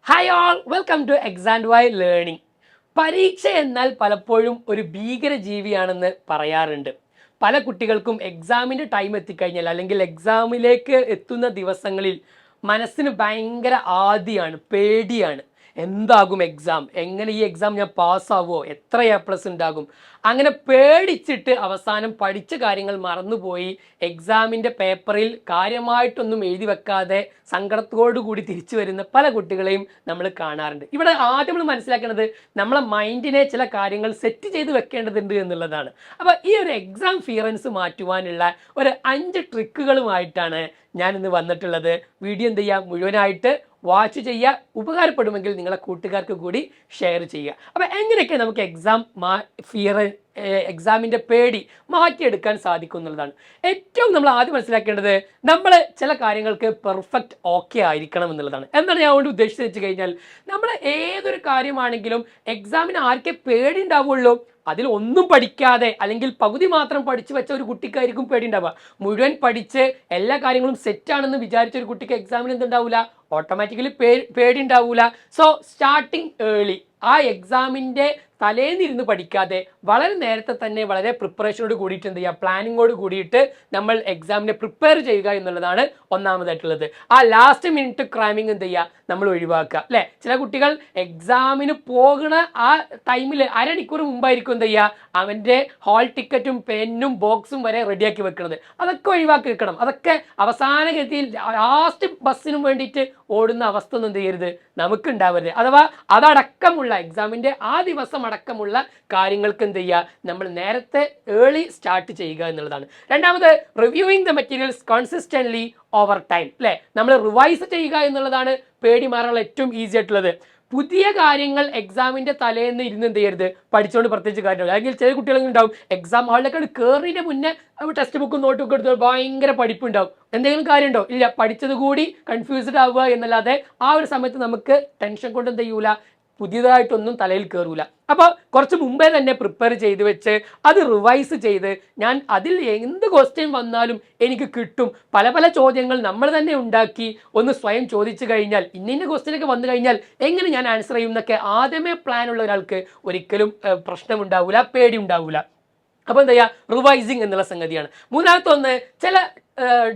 Hi all welcome to X and Y learning. പരീക്ഷ എന്നാൽ പലപ്പോഴും ഒരു ഭീകര ജീവിയാണെന്ന് പറയാറുണ്ട്. പല കുട്ടികൾക്കും എക്സാമിൻ്റെ ടൈം എത്തിക്കഴിഞ്ഞാൽ അല്ലെങ്കിൽ എക്സാമിലേക്ക് എത്തുന്ന ദിവസങ്ങളിൽ മനസ്സിന് ഭയങ്കര ആദിയാണ്, പേടിയാണ്. എന്താകും എക്സാം, എങ്ങനെ ഈ എക്സാം ഞാൻ പാസ്സാവുമോ, എത്ര A+ ഉണ്ടാകും, അങ്ങനെ പേടിച്ചിട്ട് അവസാനം പഠിച്ച കാര്യങ്ങൾ മറന്നുപോയി എക്സാമിൻ്റെ പേപ്പറിൽ കാര്യമായിട്ടൊന്നും എഴുതി വെക്കാതെ സങ്കടത്തോടു കൂടി തിരിച്ചു വരുന്ന പല കുട്ടികളെയും നമ്മൾ കാണാറുണ്ട്. ഇവിടെ ആദ്യം നമ്മൾ മനസ്സിലാക്കേണ്ടത് നമ്മളെ മൈൻഡിനെ ചില കാര്യങ്ങൾ സെറ്റ് ചെയ്ത് വെക്കേണ്ടതുണ്ട് എന്നുള്ളതാണ്. അപ്പോൾ ഈ ഒരു എക്സാം ഫിയറൻസ് മാറ്റുവാനുള്ള ഒരു 5 ട്രിക്കുകളുമായിട്ടാണ് ഞാൻ ഇന്ന് വന്നിട്ടുള്ളത്. വീഡിയോ എന്ത് ചെയ്യുക, മുഴുവനായിട്ട് വാച്ച് ചെയ്യുക. ഉപകാരപ്പെടുമെങ്കിൽ നിങ്ങളെ കൂട്ടുകാർക്ക് കൂടി ഷെയർ ചെയ്യുക. അപ്പോൾ എങ്ങനെയൊക്കെ നമുക്ക് എക്സാമിൻ്റെ പേടി മാറ്റിയെടുക്കാൻ സാധിക്കും എന്നുള്ളതാണ്. ഏറ്റവും നമ്മൾ ആദ്യം മനസ്സിലാക്കേണ്ടത് നമ്മൾ ചില കാര്യങ്ങൾക്ക് പെർഫെക്റ്റ് ഓക്കെ ആയിരിക്കണം എന്നുള്ളതാണ്. എന്താണ് ഞാൻ അതുകൊണ്ട് ഉദ്ദേശിച്ചത് വെച്ച് കഴിഞ്ഞാൽ, നമ്മൾ ഏതൊരു കാര്യമാണെങ്കിലും എക്സാമിന് ആർക്കേ പേടി ഉണ്ടാവുള്ളൂ, അതിൽ ഒന്നും പഠിക്കാതെ അല്ലെങ്കിൽ പകുതി മാത്രം പഠിച്ചു വെച്ച ഒരു കുട്ടിക്കായിരിക്കും പേടി ഉണ്ടാവുക. മുഴുവൻ പഠിച്ച് എല്ലാ കാര്യങ്ങളും സെറ്റാണെന്ന് വിചാരിച്ച ഒരു കുട്ടിക്ക് എക്സാമിന് എന്തുണ്ടാവില്ല, ഓട്ടോമാറ്റിക്കലി പേടി ഉണ്ടാവില്ല. സോ സ്റ്റാർട്ടിങ് ഏർലി, ആ എക്സാമിൻ്റെ തലേന്നിരുന്ന് പഠിക്കാതെ വളരെ നേരത്തെ തന്നെ വളരെ പ്രിപ്പറേഷനോട് കൂടിയിട്ട് എന്ത് ചെയ്യുക, പ്ലാനിങ്ങോട് കൂടിയിട്ട് നമ്മൾ എക്സാമിനെ പ്രിപ്പയർ ചെയ്യുക എന്നുള്ളതാണ് ഒന്നാമതായിട്ടുള്ളത്. ആ ലാസ്റ്റ് മിനിറ്റ് ക്രാമിങ് എന്ത് ചെയ്യുക, നമ്മൾ ഒഴിവാക്കുക അല്ലേ. ചില കുട്ടികൾ എക്സാമിന് പോകുന്ന ആ ടൈമിൽ അരമണിക്കൂർ മുമ്പായിരിക്കും എന്ത് ചെയ്യുക, അവൻ്റെ ഹാൾ ടിക്കറ്റും പെന്നും ബോക്സും വരെ റെഡിയാക്കി വെക്കുന്നത്. അതൊക്കെ ഒഴിവാക്കി വെക്കണം. അതൊക്കെ അവസാന ഗതിയിൽ ലാസ്റ്റ് ബസ്സിനും വേണ്ടിയിട്ട് ഓടുന്ന അവസ്ഥ ഒന്നും എന്ത് ചെയ്യരുത്, നമുക്ക് ഉണ്ടാവരുത്. അഥവാ അതടക്കമുള്ള എക്സാമിൻ്റെ ആ ദിവസം അടക്കമുള്ള കാര്യങ്ങൾക്ക് എന്ത് ചെയ്യുക, നമ്മൾ നേരത്തെ ഏർലി സ്റ്റാർട്ട് ചെയ്യുക എന്നുള്ളതാണ്. രണ്ടാമത്, reviewing the materials consistently over time അല്ലേ. നമ്മൾ റിവൈസ് ചെയ്യുക എന്നുള്ളതാണ് പേടി മാറാനുള്ള ഏറ്റവും ഈസി ആയിട്ടുള്ളത്. പുതിയ കാര്യങ്ങൾ എക്സാമിൻ്റെ തലേന്ന് ഇരുന്ന് എന്ത് ചെയ്യരുത്, പഠിച്ചുകൊണ്ട് പ്രത്യേകിച്ച് കാര്യമില്ല. അല്ലെങ്കിൽ ചില കുട്ടികളൊന്നും ഉണ്ടാവും, എക്സാം ഹാളിലേക്ക് കയറിയതിൻ്റെ മുന്നേ ടെക്സ്റ്റ് ബുക്കും നോട്ട് ബുക്കും എടുത്ത് ഭയങ്കര പഠിപ്പുണ്ടാവും. എന്തെങ്കിലും കാര്യമുണ്ടോ, ഇല്ല. പഠിച്ചത് കൂടി കൺഫ്യൂസ്ഡ് ആവുക എന്നല്ലാതെ ആ ഒരു സമയത്ത് നമുക്ക് ടെൻഷൻ കൊണ്ട് എന്ത് ചെയ്യൂല, പുതിയതായിട്ടൊന്നും തലയിൽ കയറൂല. അപ്പോൾ കുറച്ച് മുമ്പേ തന്നെ പ്രിപ്പയർ ചെയ്ത് വെച്ച് അത് റിവൈസ് ചെയ്ത് ഞാൻ അതിൽ എന്ത് ക്വസ്റ്റ്യൻ വന്നാലും എനിക്ക് കിട്ടും. പല പല ചോദ്യങ്ങൾ നമ്മൾ തന്നെ ഉണ്ടാക്കി ഒന്ന് സ്വയം ചോദിച്ചു കഴിഞ്ഞാൽ, ഇന്ന ക്വസ്റ്റ്യനൊക്കെ വന്നു കഴിഞ്ഞാൽ എങ്ങനെ ഞാൻ ആൻസർ ചെയ്യും എന്നൊക്കെ ആദ്യമേ പ്ലാൻ ഉള്ള ഒരാൾക്ക് ഒരിക്കലും പ്രശ്നമുണ്ടാവില്ല, പേടി ഉണ്ടാവില്ല. അപ്പോൾ എന്താ ചെയ്യുക, റിവൈസിങ് എന്നുള്ള സംഗതിയാണ്. മൂന്നാമത്തെ ഒന്ന്, ചില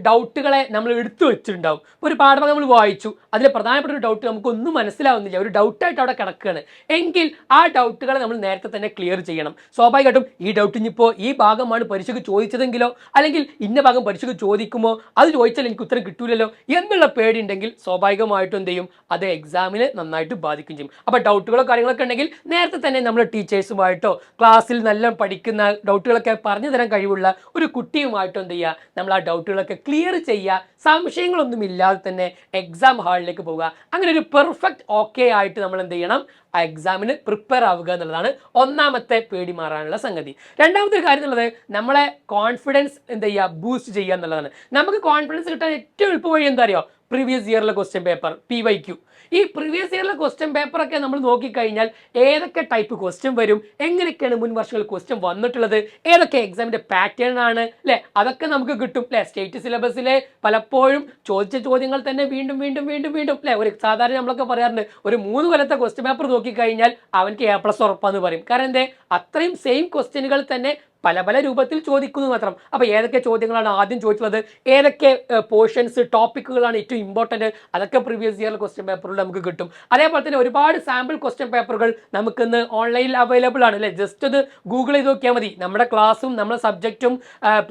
ഡൗട്ടുകളെ നമ്മൾ എടുത്തു വെച്ചിട്ടുണ്ടാവും. ഇപ്പോൾ ഒരു പാഠഭാഗം നമ്മൾ വായിച്ചു, അതിലെ പ്രധാനപ്പെട്ട ഒരു ഡൗട്ട് നമുക്കൊന്നും മനസ്സിലാവുന്നില്ല, ഒരു ഡൗട്ടായിട്ട് അവിടെ കിടക്കുകയാണ് എങ്കിൽ ആ ഡൗട്ടുകളെ നമ്മൾ നേരത്തെ തന്നെ ക്ലിയർ ചെയ്യണം. സ്വാഭാവികമായിട്ടും ഈ ഡൗട്ട് ഇനിയിപ്പോൾ ഈ ഭാഗമാണ് പരീക്ഷയ്ക്ക് ചോദിച്ചതെങ്കിലോ, അല്ലെങ്കിൽ ഇന്ന ഭാഗം പരീക്ഷയ്ക്ക് ചോദിക്കുമോ, അത് ചോദിച്ചാൽ എനിക്ക് ഉത്തരം കിട്ടൂലല്ലോ എന്നുള്ള പേടി ഉണ്ടെങ്കിൽ സ്വാഭാവികമായിട്ടും എന്ത് ചെയ്യും, അത് എക്സാമിന് നന്നായിട്ട് ബാധിക്കുകയും ചെയ്യും. അപ്പോൾ ഡൗട്ടുകളോ കാര്യങ്ങളൊക്കെ ഉണ്ടെങ്കിൽ നേരത്തെ തന്നെ നമ്മൾ ടീച്ചേഴ്സുമായിട്ടോ ക്ലാസ്സിൽ നല്ല പഠിക്കുന്ന ഡൗട്ടുകളൊക്കെ പറഞ്ഞു തരാൻ കഴിവുള്ള ഒരു കുട്ടിയുമായിട്ടോ എന്ത് ചെയ്യുക, നമ്മൾ ആ ഡൗട്ടുകളൊക്കെ ക്ലിയർ ചെയ്യുക. സംശയങ്ങളൊന്നും ഇല്ലാതെ തന്നെ എക്സാം ഹാളിലേക്ക് പോവുക. അങ്ങനെ ഒരു പെർഫെക്റ്റ് ഓക്കെ ആയിട്ട് നമ്മൾ എന്ത് ചെയ്യണം, ആ എക്സാമിന് പ്രിപ്പയർ ആവുക എന്നുള്ളതാണ് ഒന്നാമത്തെ പേടി മാറാനുള്ള സംഗതി. രണ്ടാമത്തെ ഒരു കാര്യം എന്നുള്ളത്, നമ്മളെ കോൺഫിഡൻസ് എന്ത് ചെയ്യുക, ബൂസ്റ്റ് ചെയ്യുക എന്നുള്ളതാണ്. നമുക്ക് കോൺഫിഡൻസ് കിട്ടാൻ ഏറ്റവും എളുപ്പ വഴി എന്താ അറിയോ, പ്രീവിയസ് ഇയറിലെ ക്വസ്റ്റ്യൻ പേപ്പർ, PYQ. ഈ പ്രീവിയസ് ഇയറിലെ ക്വസ്റ്റ്യൻ പേപ്പറൊക്കെ നമ്മൾ നോക്കിക്കഴിഞ്ഞാൽ ഏതൊക്കെ ടൈപ്പ് ക്വസ്റ്റ്യൻ വരും, എങ്ങനെയൊക്കെയാണ് മുൻ വർഷങ്ങളിൽ ക്വസ്റ്റ്യൻ വന്നിട്ടുള്ളത്, ഏതൊക്കെ എക്സാമിൻ്റെ പാറ്റേൺ ആണ് അല്ലേ, അതൊക്കെ നമുക്ക് കിട്ടും അല്ലേ. സ്റ്റേറ്റ് സിലബസിലെ പലപ്പോഴും ചോദിച്ച ചോദ്യങ്ങൾ തന്നെ വീണ്ടും വീണ്ടും വീണ്ടും വീണ്ടും അല്ലേ. ഒരു സാധാരണ നമ്മളൊക്കെ പറയാറുണ്ട്, ഒരു 3 കൊല്ലത്തെ ക്വസ്റ്റ്യൻ പേപ്പർ നോക്കിക്കഴിഞ്ഞാൽ അവൻക്ക് A+ ഉറപ്പാന്ന് പറയും. കാരണം എന്തേ, അത്രയും സെയിം ക്വസ്റ്റ്യനുകൾ തന്നെ പല പല രൂപത്തിൽ ചോദിക്കുന്നു മാത്രം. അപ്പോൾ ഏതൊക്കെ ചോദ്യങ്ങളാണ് ആദ്യം ചോദിച്ചുള്ളത്, ഏതൊക്കെ പോർഷൻസ് ടോപ്പിക്കുകളാണ് ഏറ്റവും ഇമ്പോർട്ടൻറ്റ്, അതൊക്കെ പ്രീവിയസ് ഇയറിൽ ക്വസ്റ്റ്യൻ പേപ്പറിൽ നമുക്ക് കിട്ടും. അതേപോലെ തന്നെ ഒരുപാട് സാമ്പിൾ ക്വസ്റ്റ്യൻ പേപ്പറുകൾ നമുക്കിന്ന് ഓൺലൈനിൽ അവൈലബിൾ ആണ് അല്ലേ. ജസ്റ്റ് ഒന്ന് ഗൂഗിൾ ചെയ്ത് നോക്കിയാൽ മതി. നമ്മുടെ ക്ലാസ്സും നമ്മുടെ സബ്ജക്റ്റും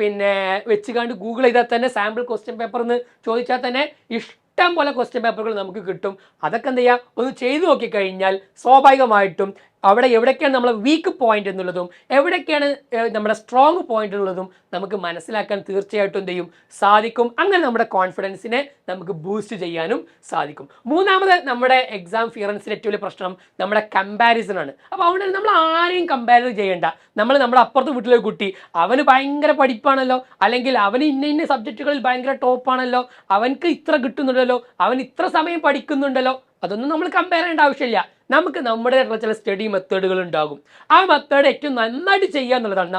പിന്നെ വെച്ചുകൊണ്ട് ഗൂഗിൾ ചെയ്താൽ തന്നെ സാമ്പിൾ ക്വസ്റ്റ്യൻ പേപ്പർ എന്ന് ചോദിച്ചാൽ തന്നെ ഇഷ്ടം പോലെ ക്വസ്റ്റ്യൻ പേപ്പറുകൾ നമുക്ക് കിട്ടും. അതൊക്കെ എന്ത് ചെയ്യുക, ഒന്ന് ചെയ്തു നോക്കിക്കഴിഞ്ഞാൽ സ്വാഭാവികമായിട്ടും അവിടെ എവിടേക്കാണ് നമ്മളെ വീക്ക് പോയിന്റ് എന്നുള്ളതും എവിടേക്കാണ് നമ്മുടെ സ്ട്രോങ് പോയിന്റ് എന്നുള്ളതും നമുക്ക് മനസ്സിലാക്കാൻ തീർച്ചയായിട്ടും എന്ത് ചെയ്യും, സാധിക്കും. അങ്ങനെ നമ്മുടെ കോൺഫിഡൻസിനെ നമുക്ക് ബൂസ്റ്റ് ചെയ്യാനും സാധിക്കും. മൂന്നാമത്, നമ്മുടെ എക്സാം ഫിയറൻസിൻ്റെ ഏറ്റവും വലിയ പ്രശ്നം നമ്മുടെ കമ്പാരിസൺ ആണ്. അപ്പോൾ അവിടെ നമ്മൾ ആരെയും കമ്പാരിസൺ ചെയ്യേണ്ട. നമ്മുടെ അപ്പുറത്ത് വീട്ടിലൊരു കുട്ടി, അവന് ഭയങ്കര പഠിപ്പാണല്ലോ, അല്ലെങ്കിൽ അവന് ഇന്ന സബ്ജക്റ്റുകളിൽ ഭയങ്കര ടോപ്പാണല്ലോ, അവൻക്ക് ഇത്ര കിട്ടുന്നുണ്ടല്ലോ, അവൻ ഇത്ര സമയം പഠിക്കുന്നുണ്ടല്ലോ, അതൊന്നും നമ്മൾ കമ്പയർ ചെയ്യേണ്ട ആവശ്യമില്ല. നമുക്ക് നമ്മുടെ ചില സ്റ്റഡി മെത്തേഡുകൾ ഉണ്ടാകും. ആ മെത്തേഡ് ഏറ്റവും നന്നായിട്ട് ചെയ്യുക എന്നുള്ളതാണ്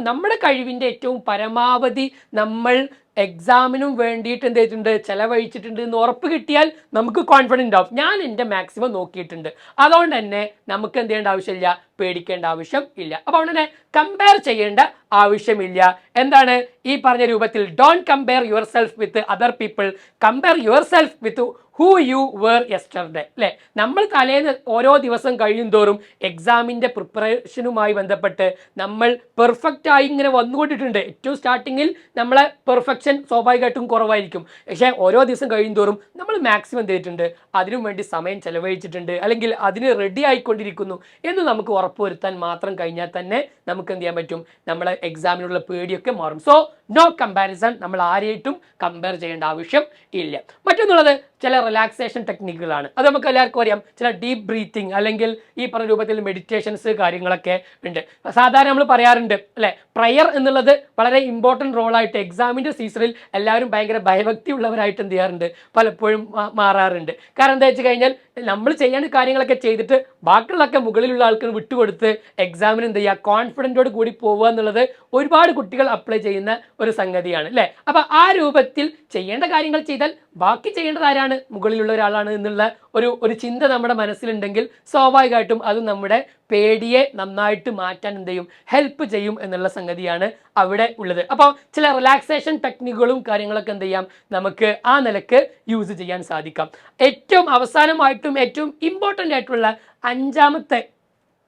നമ്മുടെ കഴിവിൻ്റെ ഏറ്റവും പരമാവധി നമ്മൾ എക്സാമിനും വേണ്ടിയിട്ട് എന്ത് ചെയ്തിട്ടുണ്ട്, ചെലവഴിച്ചിട്ടുണ്ട് എന്ന് ഉറപ്പ് കിട്ടിയാൽ നമുക്ക് കോൺഫിഡൻസ് ഉണ്ടാവും. ഞാൻ എൻ്റെ മാക്സിമം നോക്കിയിട്ടുണ്ട്, അതുകൊണ്ട് തന്നെ നമുക്ക് എന്ത് ചെയ്യേണ്ട ആവശ്യമില്ല, പേടിക്കേണ്ട ആവശ്യം ഇല്ല. അപ്പോൾ അതുകൊണ്ട് തന്നെ കമ്പയർ ചെയ്യേണ്ട ആവശ്യമില്ല. എന്താണ് ഈ പറഞ്ഞ രൂപത്തിൽ, don't compare your self with other people, compare your self with who you were yesterday. അല്ലേ, നമ്മൾ തലേന്ന് ഓരോ ദിവസം കഴിയുന്തോറും എക്സാമിൻ്റെ പ്രിപ്പറേഷനുമായി ബന്ധപ്പെട്ട് നമ്മൾ പെർഫെക്റ്റ് ആയി ഇങ്ങനെ വന്നുകൊണ്ടിട്ടുണ്ട്. ഏറ്റവും സ്റ്റാർട്ടിങ്ങിൽ നമ്മളെ പെർഫെക്ഷൻ സ്വാഭാവികമായിട്ടും കുറവായിരിക്കും. പക്ഷേ ഓരോ ദിവസം കഴിയുന്തോറും നമ്മൾ മാക്സിമം ചെയ്തിട്ടുണ്ട്, അതിനു വേണ്ടി സമയം ചെലവഴിച്ചിട്ടുണ്ട്, അല്ലെങ്കിൽ അതിന് റെഡി ആയിക്കൊണ്ടിരിക്കുന്നു എന്ന് നമുക്ക് ഉറപ്പുവരുത്താൻ മാത്രം കഴിഞ്ഞാൽ തന്നെ നമുക്ക് എന്ത് ചെയ്യാൻ പറ്റും, നമ്മളെ എക്സാമിനുള്ള പേടിയൊക്കെ മാറും. സോ നോ കമ്പാരിസൺ, നമ്മൾ ആരെയായിട്ടും കമ്പയർ ചെയ്യേണ്ട ആവശ്യം ഇല്ല. മറ്റൊന്നുള്ളത് ചില റിലാക്സേഷൻ ടെക്നിക്കുകളാണ്. അത് നമുക്ക് എല്ലാവർക്കും അറിയാം. ചില ഡീപ്പ് ബ്രീത്തിങ് അല്ലെങ്കിൽ ഈ പറഞ്ഞ രൂപത്തിൽ മെഡിറ്റേഷൻസ് കാര്യങ്ങളൊക്കെ ഉണ്ട്. സാധാരണ നമ്മൾ പറയാറുണ്ട് അല്ലേ, പ്രയർ എന്നുള്ളത് വളരെ ഇമ്പോർട്ടൻറ്റ് റോളായിട്ട് എക്സാമിൻ്റെ സീസണിൽ എല്ലാവരും ഭയങ്കര ഭയഭക്തി ഉള്ളവരായിട്ട് എന്ത് ചെയ്യാറുണ്ട്, പലപ്പോഴും മാറാറുണ്ട്. കാരണം എന്താ വെച്ച് കഴിഞ്ഞാൽ നമ്മൾ ചെയ്യേണ്ട കാര്യങ്ങളൊക്കെ ചെയ്തിട്ട് ബാക്കിയുള്ളതൊക്കെ മുകളിലുള്ള ആൾക്കാർ വിട്ടുകൊടുത്ത് എക്സാമിന് എന്ത് ചെയ്യുക, കോൺഫിഡൻറ്റോട് കൂടി പോവുക എന്നുള്ളത് ഒരുപാട് കുട്ടികൾ അപ്ലൈ ചെയ്യുന്ന ഒരു സംഗതിയാണ് അല്ലേ. അപ്പോൾ ആ രൂപത്തിൽ ചെയ്യേണ്ട കാര്യങ്ങൾ ചെയ്താൽ ബാക്കി ചെയ്യേണ്ടത് ആരാണ്, മുകളിലുള്ള ഒരാളാണ് എന്നുള്ള ഒരു ചിന്ത നമ്മുടെ മനസ്സിലുണ്ടെങ്കിൽ സ്വാഭാവികമായിട്ടും അത് നമ്മുടെ പേടിയെ നന്നായിട്ട് മാറ്റാൻ എന്ത് ചെയ്യും, ഹെൽപ്പ് ചെയ്യും എന്നുള്ള സംഗതിയാണ് അവിടെ ഉള്ളത്. അപ്പോൾ ചില റിലാക്സേഷൻ ടെക്നിക്കുകളും കാര്യങ്ങളൊക്കെ എന്ത് ചെയ്യാം, നമുക്ക് ആ നിലക്ക് യൂസ് ചെയ്യാൻ സാധിക്കാം. ഏറ്റവും അവസാനമായിട്ടും ഏറ്റവും ഇമ്പോർട്ടൻ്റ് ആയിട്ടുള്ള അഞ്ചാമത്തെ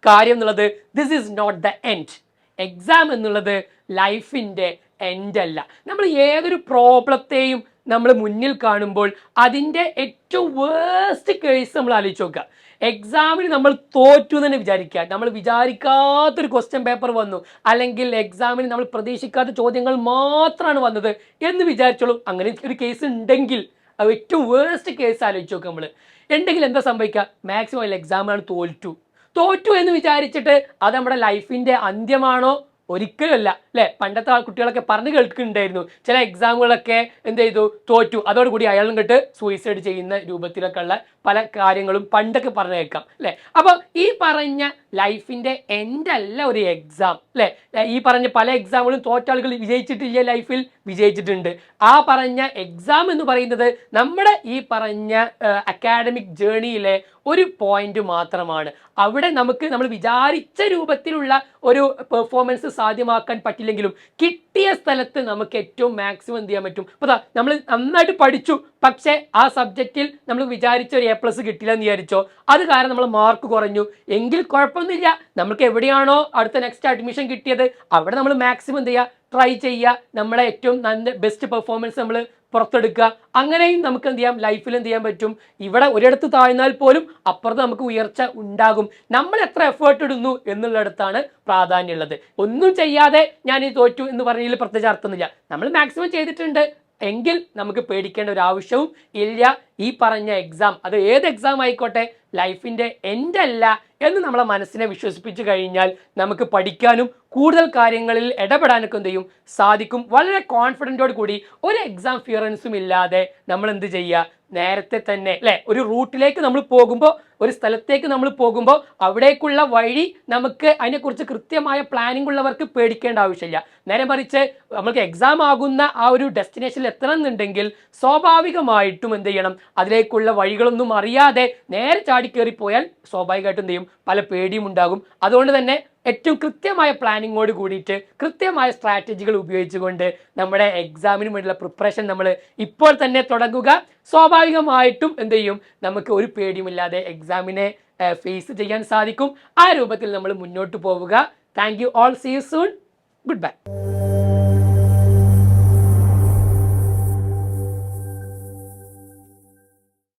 കാര്യം എന്നുള്ളത്, this is not the end. Exam എന്നുള്ളത് ലൈഫിൻ്റെ എൻഡ് അല്ല. നമ്മൾ ഏതൊരു പ്രോബ്ലത്തെയും നമ്മൾ മുന്നിൽ കാണുമ്പോൾ അതിൻ്റെ ഏറ്റവും വേസ്റ്റ് കേസ് നമ്മൾ ആലോചിച്ച് നോക്കുക. എക്സാമിന് നമ്മൾ തോറ്റു എന്ന് തന്നെ വിചാരിക്കുക, നമ്മൾ വിചാരിക്കാത്തൊരു ക്വസ്റ്റ്യൻ പേപ്പർ വന്നു, അല്ലെങ്കിൽ എക്സാമിന് നമ്മൾ പ്രതീക്ഷിക്കാത്ത ചോദ്യങ്ങൾ മാത്രമാണ് വന്നത് എന്ന് വിചാരിച്ചോളൂ. അങ്ങനെ ഒരു കേസ് ഉണ്ടെങ്കിൽ, ഏറ്റവും വേസ്റ്റ് കേസ് ആലോചിച്ച് നോക്കുക നമ്മൾ, ഉണ്ടെങ്കിൽ എന്താ സംഭവിക്കുക, മാക്സിമം എക്സാമാണ് തോറ്റു എന്ന് വിചാരിച്ചിട്ട് അത് നമ്മുടെ ലൈഫിൻ്റെ അന്ത്യമാണോ? ഒരിക്കലും അല്ല അല്ലേ. പണ്ടത്തെ കുട്ടികളൊക്കെ പറഞ്ഞു കേൾക്കുന്നുണ്ടായിരുന്നു, ചില എക്സാമുകളൊക്കെ എന്ത് ചെയ്തു, തോറ്റു, അതോടുകൂടി അയാളും കേട്ട് സൂയിസൈഡ് ചെയ്യുന്ന രൂപത്തിലൊക്കെ ഉള്ള പല കാര്യങ്ങളും പണ്ടൊക്കെ പറഞ്ഞു കേൾക്കാം അല്ലേ. അപ്പോൾ ഈ പറഞ്ഞ ലൈഫിൻ്റെ എൻഡ് അല്ല ഒരു എക്സാം അല്ലേ. ഈ പറഞ്ഞ പല എക്സാമുകളും തോറ്റ ആളുകൾ വിജയിച്ചിട്ടില്ല, ലൈഫിൽ വിജയിച്ചിട്ടുണ്ട്. ആ പറഞ്ഞ എക്സാം എന്ന് പറയുന്നത് നമ്മുടെ ഈ പറഞ്ഞ അക്കാഡമിക് ജേണിയിലെ ഒരു പോയിന്റ് മാത്രമാണ്. അവിടെ നമ്മൾ വിചാരിച്ച രൂപത്തിലുള്ള ഒരു പെർഫോമൻസ് സാധ്യമാക്കാൻ പറ്റില്ലെങ്കിലും കിട്ടിയ സ്ഥലത്ത് നമുക്ക് ഏറ്റവും മാക്സിമം എന്ത് ചെയ്യാൻ പറ്റും. അപ്പോൾ നമ്മൾ നന്നായിട്ട് പഠിച്ചു, പക്ഷേ ആ സബ്ജക്റ്റിൽ നമ്മൾ വിചാരിച്ച ഒരു A+ കിട്ടില്ല എന്ന് വിചാരിച്ചോ, അത് കാരണം നമ്മൾ മാർക്ക് കുറഞ്ഞു എങ്കിൽ കുഴപ്പമൊന്നുമില്ല. നമുക്ക് എവിടെയാണോ അടുത്ത നെക്സ്റ്റ് അഡ്മിഷൻ കിട്ടിയത് അവിടെ നമ്മൾ മാക്സിമം എന്ത് ചെയ്യുക, ട്രൈ ചെയ്യുക, നമ്മളെ ഏറ്റവും നല്ല ബെസ്റ്റ് പെർഫോമൻസ് നമ്മൾ പുറത്തെടുക്കുക. അങ്ങനെയും നമുക്ക് എന്ത് ചെയ്യാം, ലൈഫിൽ എന്ത് ചെയ്യാൻ പറ്റും, ഇവിടെ ഒരിടത്ത് താഴ്ന്നാൽ പോലും അപ്പുറത്ത് നമുക്ക് ഉയർച്ച ഉണ്ടാകും. നമ്മൾ എത്ര എഫേർട്ട് ഇടുന്നു എന്നുള്ളിടത്താണ് പ്രാധാന്യമുള്ളത്. ഒന്നും ചെയ്യാതെ ഞാൻ ഈ തോറ്റു എന്ന് പറഞ്ഞതിൽ പ്രത്യേകിച്ച് അർത്ഥമൊന്നുമില്ല. നമ്മൾ മാക്സിമം ചെയ്തിട്ടുണ്ട് എങ്കിൽ നമുക്ക് പേടിക്കേണ്ട ഒരു ആവശ്യവും ഇല്ല. ഈ പറഞ്ഞ എക്സാം, അത് ഏത് എക്സാം ആയിക്കോട്ടെ, ലൈഫിൻ്റെ എൻഡ് അല്ല എന്ന് നമ്മളെ മനസ്സിനെ വിശ്വസിപ്പിച്ചു കഴിഞ്ഞാൽ നമുക്ക് പഠിക്കാനും കൂടുതൽ കാര്യങ്ങളിൽ ഇടപെടാനൊക്കെ എന്ത് ചെയ്യും, സാധിക്കും. വളരെ കോൺഫിഡൻറ്റോട് കൂടി ഒരു എക്സാം ഫിയറൻസും ഇല്ലാതെ നമ്മൾ എന്ത് ചെയ്യുക, നേരത്തെ തന്നെ അല്ലേ, ഒരു റൂട്ടിലേക്ക് നമ്മൾ പോകുമ്പോൾ, ഒരു സ്ഥലത്തേക്ക് നമ്മൾ പോകുമ്പോൾ അവിടേക്കുള്ള വഴി നമുക്ക് അതിനെക്കുറിച്ച് കൃത്യമായ പ്ലാനിംഗ് ഉള്ളവർക്ക് പേടിക്കേണ്ട ആവശ്യമില്ല. നേരെ മറിച്ച് നമുക്ക് എക്സാം ആകുന്ന ആ ഒരു ഡെസ്റ്റിനേഷനിൽ എത്തണം എന്നുണ്ടെങ്കിൽ സ്വാഭാവികമായിട്ടും എന്ത് ചെയ്യണം, അതിലേക്കുള്ള വഴികളൊന്നും അറിയാതെ നേരെ ചാടിക്കേറിപ്പോയാൽ സ്വാഭാവികമായിട്ടും എന്ത് ചെയ്യും, പല പേടിയും ഉണ്ടാകും. അതുകൊണ്ട് തന്നെ ഏറ്റവും കൃത്യമായ പ്ലാനിങ്ങോട് കൂടിയിട്ട് കൃത്യമായ സ്ട്രാറ്റജികൾ ഉപയോഗിച്ചുകൊണ്ട് നമ്മുടെ എക്സാമിന് വേണ്ടിയുള്ള പ്രിപ്പറേഷൻ നമ്മൾ ഇപ്പോൾ തന്നെ തുടങ്ങുക. സ്വാഭാവികമായിട്ടും എന്ത് ചെയ്യും, നമുക്ക് ഒരു പേടിയുമില്ലാതെ എക്സാമിനെ ഫേസ് ചെയ്യാൻ സാധിക്കും. ആ രൂപത്തിൽ നമ്മൾ മുന്നോട്ട് പോവുക. Thank you all, see you soon, good by.